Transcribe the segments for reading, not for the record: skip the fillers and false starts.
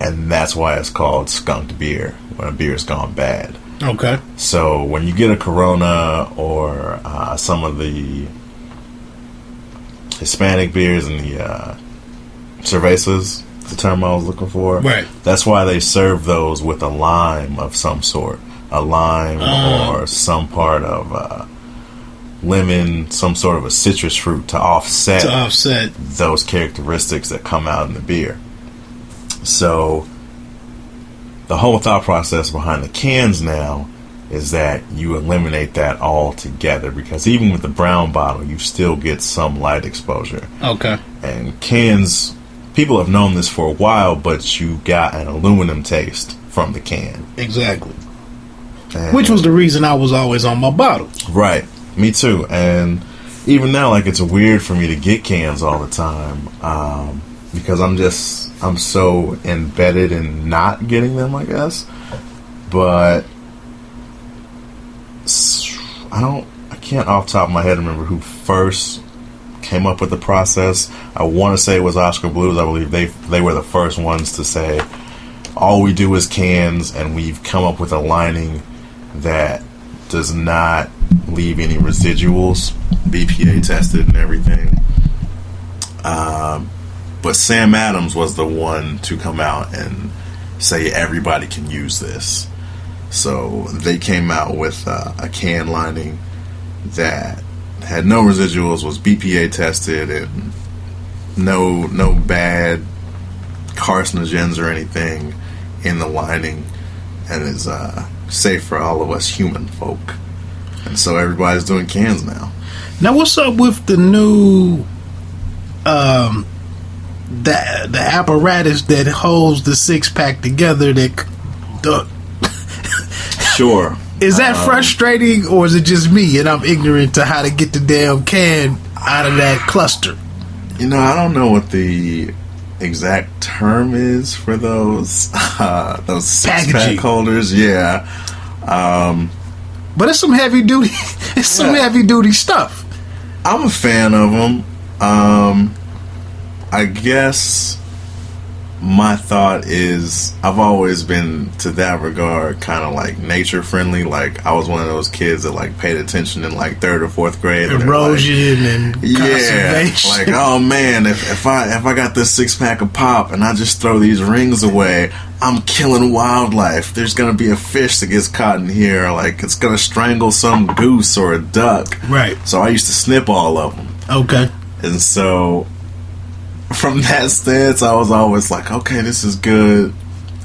and that's why it's called skunked beer, when a beer's gone bad. Okay. So when you get a Corona or some of the Hispanic beers and the cervezas, the term I was looking for, right? That's why they serve those with a lime of some sort, a lime or some part of lemon, some sort of a citrus fruit to offset those characteristics that come out in the beer. So the whole thought process behind the cans now is that you eliminate that altogether, because even with the brown bottle, you still get some light exposure. Okay. And cans, people have known this for a while, but you got an aluminum taste from the can. Exactly. And which was the reason I was always on my bottle. Right. Me too. And even now, like, it's weird for me to get cans all the time, because I'm so embedded in not getting them, I guess. But I can't off the top of my head remember who first came up with the process. I want to say it was Oscar Blues. I believe they were the first ones to say, all we do is cans, and we've come up with a lining that does not leave any residuals, BPA tested and everything. But Sam Adams was the one to come out and say everybody can use this. So they came out with a can lining that had no residuals, was BPA tested, and no bad carcinogens or anything in the lining, and is safe for all of us human folk. And so everybody's doing cans now. Now, what's up with the new the apparatus that holds the 6-pack together? Sure. Is that frustrating, or is it just me and I'm ignorant to how to get the damn can out of that cluster? You know, I don't know what the exact term is for those 6-pack holders. Yeah. But it's some heavy duty. It's some heavy duty stuff. I'm a fan of them. I guess my thought is I've always been, to that regard, kind of like nature friendly. Like, I was one of those kids that like paid attention in like 3rd or 4th grade. Erosion and conservation. Like, oh man, if I got this 6-pack of pop and I just throw these rings away, I'm killing wildlife. There's gonna be a fish that gets caught in here, like it's gonna strangle some goose or a duck. Right. So I used to snip all of them. Okay. And so from that stance, I was always like, okay, this is good.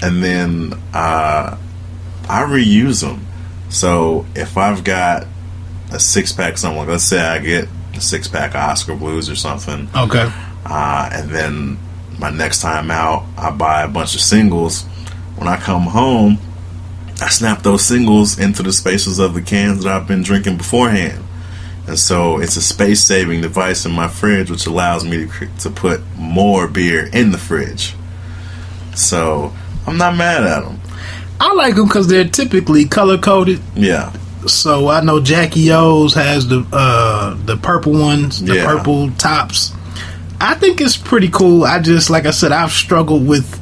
And then I reuse them. So if I've got a 6-pack somewhere, let's say I get a 6-pack of Oscar Blues or something. Okay. And then my next time out, I buy a bunch of singles. When I come home, I snap those singles into the spaces of the cans that I've been drinking beforehand. And so it's a space-saving device in my fridge, which allows me to put more beer in the fridge. So I'm not mad at them. I like them because they're typically color-coded. Yeah. So I know Jackie O's has the purple ones, the purple tops. I think it's pretty cool. I just, like I said, I've struggled with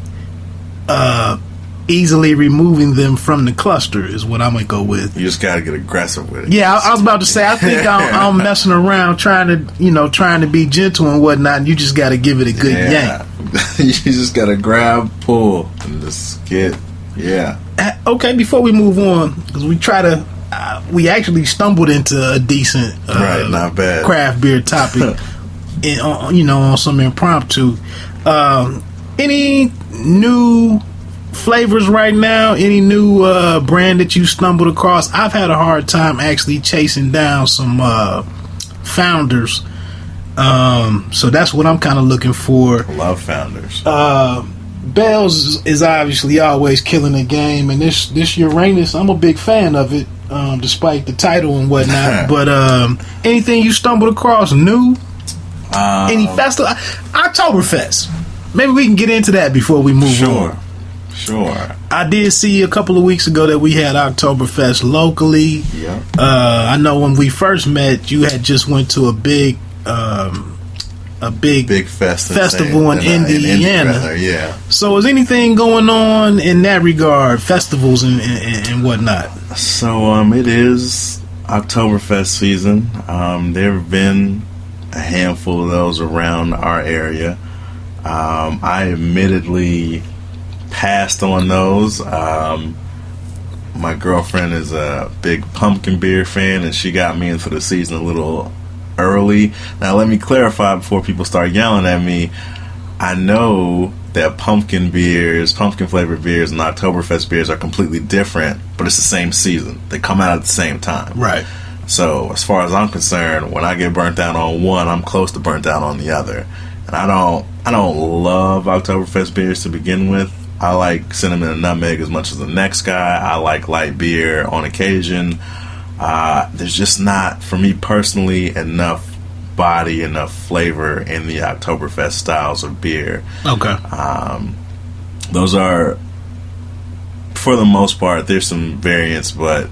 easily removing them from the cluster is what I'm going to go with. You just got to get aggressive with it. Yeah, I was about to say, I think I'm messing around trying to be gentle and whatnot, and you just got to give it a good yank. You just got to grab, pull, and just get, Okay, before we move on, because we actually stumbled into a decent not bad craft beer topic on some impromptu. Any new flavors right now? Any new brand that you stumbled across? I've had a hard time actually chasing down some founders, so that's what I'm kind of looking for. I love founders. Bell's is obviously always killing the game, and this Uranus, I'm a big fan of it, despite the title and whatnot. But anything you stumbled across new? Any festival? Oktoberfest. Maybe we can get into that before we move on. Sure. I did see a couple of weeks ago that we had Oktoberfest locally. Yeah. I know when we first met, you had just went to a big a big festival in Indiana. Yeah. So is anything going on in that regard, festivals and whatnot? So it is Oktoberfest season. There have been a handful of those around our area. I admittedly passed on those. My girlfriend is a big pumpkin beer fan, and she got me into the season a little early. Now, let me clarify before people start yelling at me. I know that pumpkin flavored beers, and Oktoberfest beers are completely different, but it's the same season. They come out at the same time. Right. So, as far as I'm concerned, when I get burnt out on one, I'm close to burnt out on the other. And I don't love Oktoberfest beers to begin with. I like cinnamon and nutmeg as much as the next guy. I like light beer on occasion. There's just not, for me personally, enough body, enough flavor in the Oktoberfest styles of beer. Okay. Those are, for the most part, there's some variants, but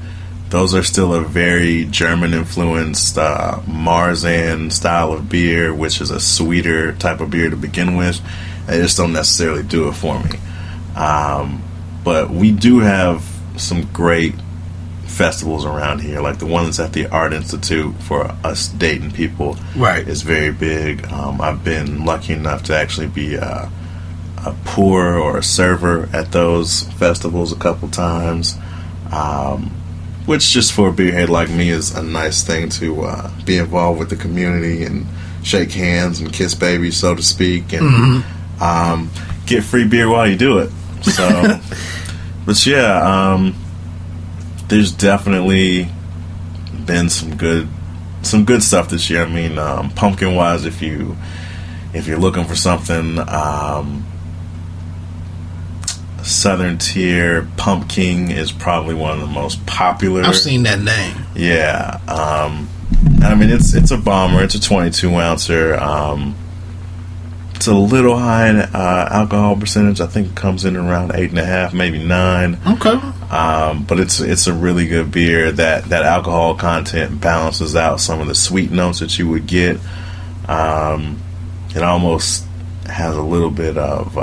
those are still a very German-influenced Marzen style of beer, which is a sweeter type of beer to begin with. They just don't necessarily do it for me. But we do have some great festivals around here, like the one that's at the Art Institute for us Dayton people. Right. Is very big. I've been lucky enough to actually be a pour or a server at those festivals a couple times, which just for a beerhead like me is a nice thing to be involved with the community and shake hands and kiss babies, so to speak, and get free beer while you do it. So, but yeah, there's definitely been some good stuff this year. I mean, pumpkin wise, if you're looking for something, Southern Tier Pumpkin is probably one of the most popular. I've seen that name. Yeah, I mean it's a bomber. It's a 22 ouncer. It's a little high in alcohol percentage. I think it comes in around 8.5, maybe 9. Okay. But it's a really good beer. That alcohol content balances out some of the sweet notes that you would get. It almost has a little bit of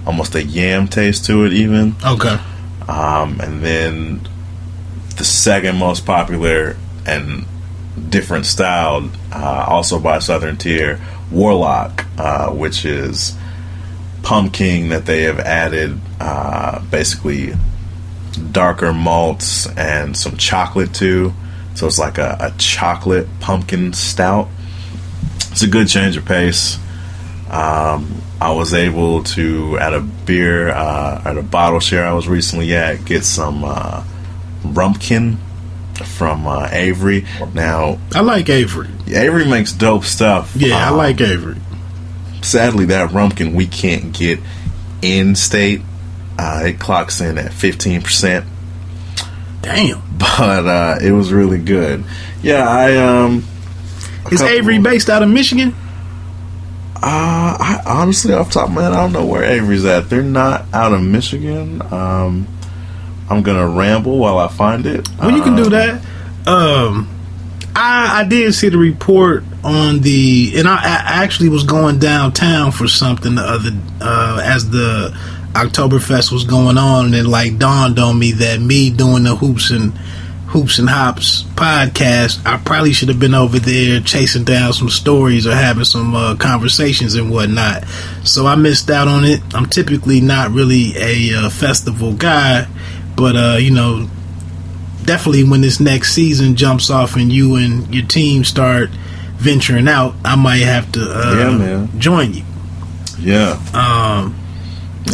almost a yam taste to it, even. Okay. And then the second most popular and different styled, also by Southern Tier, Warlock, which is pumpkin that they have added basically darker malts and some chocolate to. So it's like a chocolate pumpkin stout. It's a good change of pace. I was able to, at a bottle share I was recently at, get some Rumpkin from Avery. Now, I like Avery. Avery makes dope stuff. Yeah, I like Avery. Sadly, that Rumpkin we can't get in state. It clocks in at 15%. Damn. But it was really good. Yeah, Is Avery based out of Michigan? I honestly, off the top of my head, I don't know where Avery's at. They're not out of Michigan. I'm gonna ramble while I find it. Well, you can do that. I did see the report on and I actually was going downtown for something the other as the Oktoberfest was going on, and it like dawned on me that me doing the Hoops and Hops podcast, I probably should have been over there chasing down some stories or having some conversations and whatnot. So I missed out on it. I'm typically not really a festival guy, but definitely when this next season jumps off and you and your team start venturing out, I might have to join you. Yeah.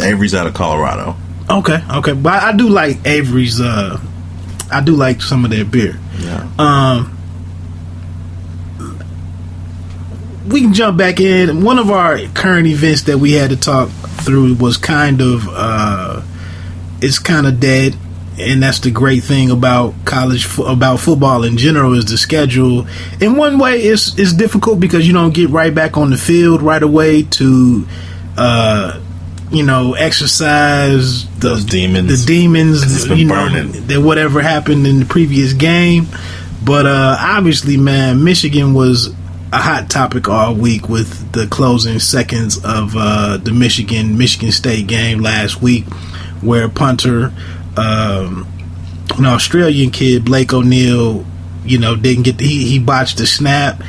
Avery's out of Colorado. Okay. But I do like Avery's. I do like some of their beer. Yeah. We can jump back in. One of our current events that we had to talk through was kind of dead, and that's the great thing about about football in general is the schedule. In one way, it's difficult because you don't get right back on the field right away to exercise those demons. The demons, burning. That whatever happened in the previous game. But obviously, man, Michigan was a hot topic all week with the closing seconds of the Michigan State game last week, where punter, an Australian kid, Blake O'Neal, didn't get he botched the snap.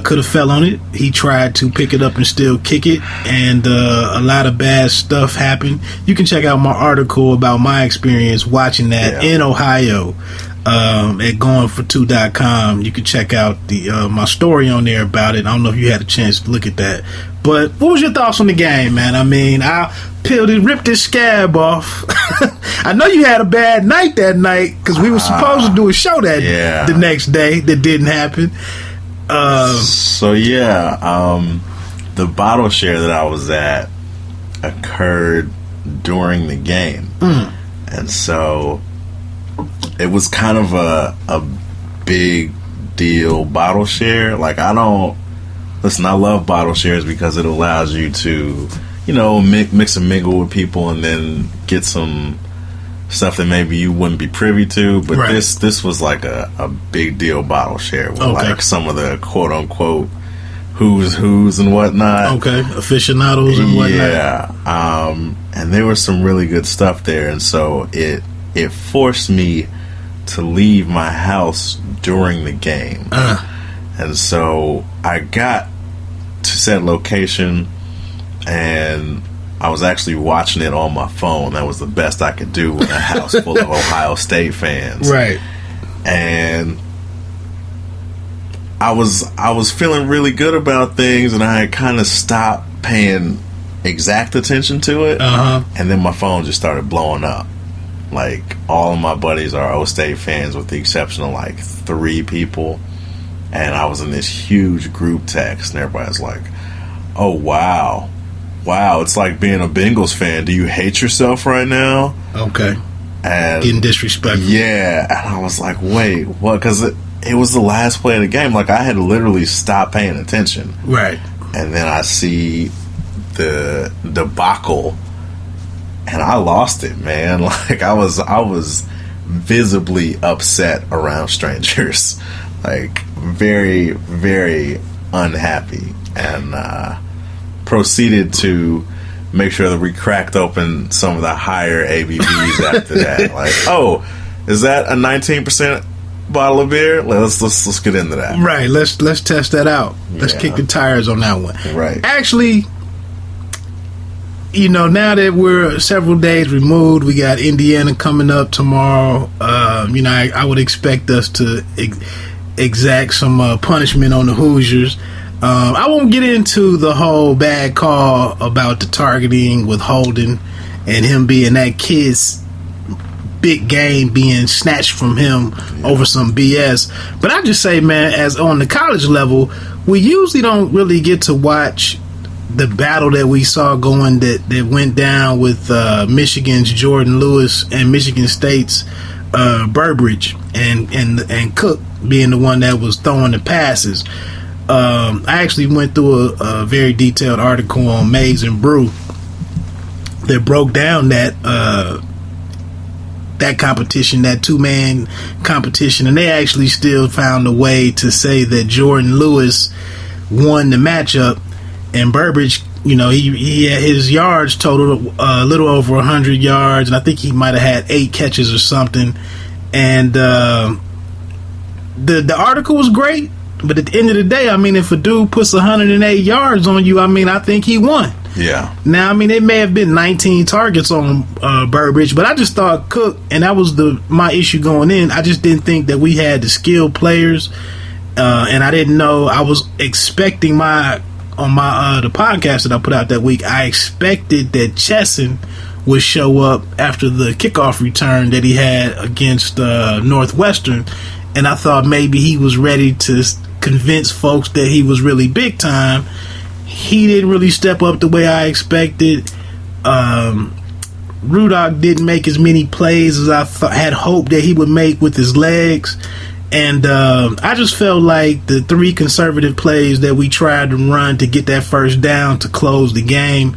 Could have fell on it. He tried to pick it up and still kick it, and a lot of bad stuff happened. You can check out my article about my experience watching that in Ohio at goingfor2.com. You can check out my story on there about it. I don't know if you had a chance to look at that. But what was your thoughts on the game, man? I mean, I ripped his scab off. I know you had a bad night that night because we were supposed to do a show the next day that didn't happen. The bottle share that I was at occurred during the game. And so it was kind of a big deal bottle share. Like, I love bottle shares because it allows you to, mix and mingle with people and then get some stuff that maybe you wouldn't be privy to. But this was like a big deal bottle share with like some of the quote unquote who's and whatnot. Okay, aficionados and whatnot. Yeah, and there was some really good stuff there, and so it forced me to leave my house during the game. And so I got to said location, and I was actually watching it on my phone. That was the best I could do in a house full of Ohio State fans. Right. And I was feeling really good about things, and I had kind of stopped paying exact attention to it. And then my phone just started blowing up. Like, all of my buddies are Ohio State fans with the exception of like 3 people. And I was in this huge group text, and everybody's like, oh, wow, it's like being a Bengals fan. Do you hate yourself right now? Okay. And getting disrespectful. Yeah. And I was like, wait, what? Because it was the last play of the game. Like, I had literally stopped paying attention. Right. And then I see the debacle, and I lost it, man. Like, I was visibly upset around strangers. Like, very, very unhappy. And proceeded to make sure that we cracked open some of the higher ABVs after that. Like, oh, is that a 19% bottle of beer? Let's get into that. Right. Let's test that out. Let's kick the tires on that one. Right. Actually, now that we're several days removed, we got Indiana coming up tomorrow. I would expect us to exact some punishment on the Hoosiers. I won't get into the whole bad call about the targeting with Holden and him being that kid's big game being snatched from him over some BS. But I just say, man, as on the college level, we usually don't really get to watch the battle that we saw going that went down with Michigan's Jordan Lewis and Michigan State's Burbridge and Cook being the one that was throwing the passes. I actually went through a very detailed article on Maize and Brew that broke down that competition, that 2-man competition, and they actually still found a way to say that Jordan Lewis won the matchup, and Burbridge, he had his yards totaled a little over 100 yards, and I think he might have had 8 catches or something. And the article was great. But at the end of the day, I mean, if a dude puts 108 yards on you, I mean, I think he won. Yeah. Now, I mean, it may have been 19 targets on Burbridge, but I just thought Cook, and that was my issue going in. I just didn't think that we had the skilled players, and I didn't know. I was expecting the podcast that I put out that week. I expected that Chesson would show up after the kickoff return that he had against Northwestern, and I thought maybe he was ready to convince folks that he was really big time. He didn't really step up the way I expected. Rudock didn't make as many plays as I had hoped that he would make with his legs. And I just felt like the 3 conservative plays that we tried to run to get that first down to close the game,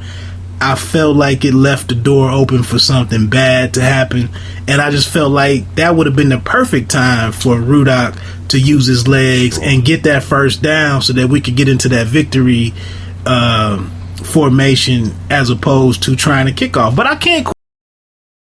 I felt like it left the door open for something bad to happen. And I just felt like that would have been the perfect time for Rudock to use his legs and get that first down so that we could get into that victory formation as opposed to trying to kick off. But I can't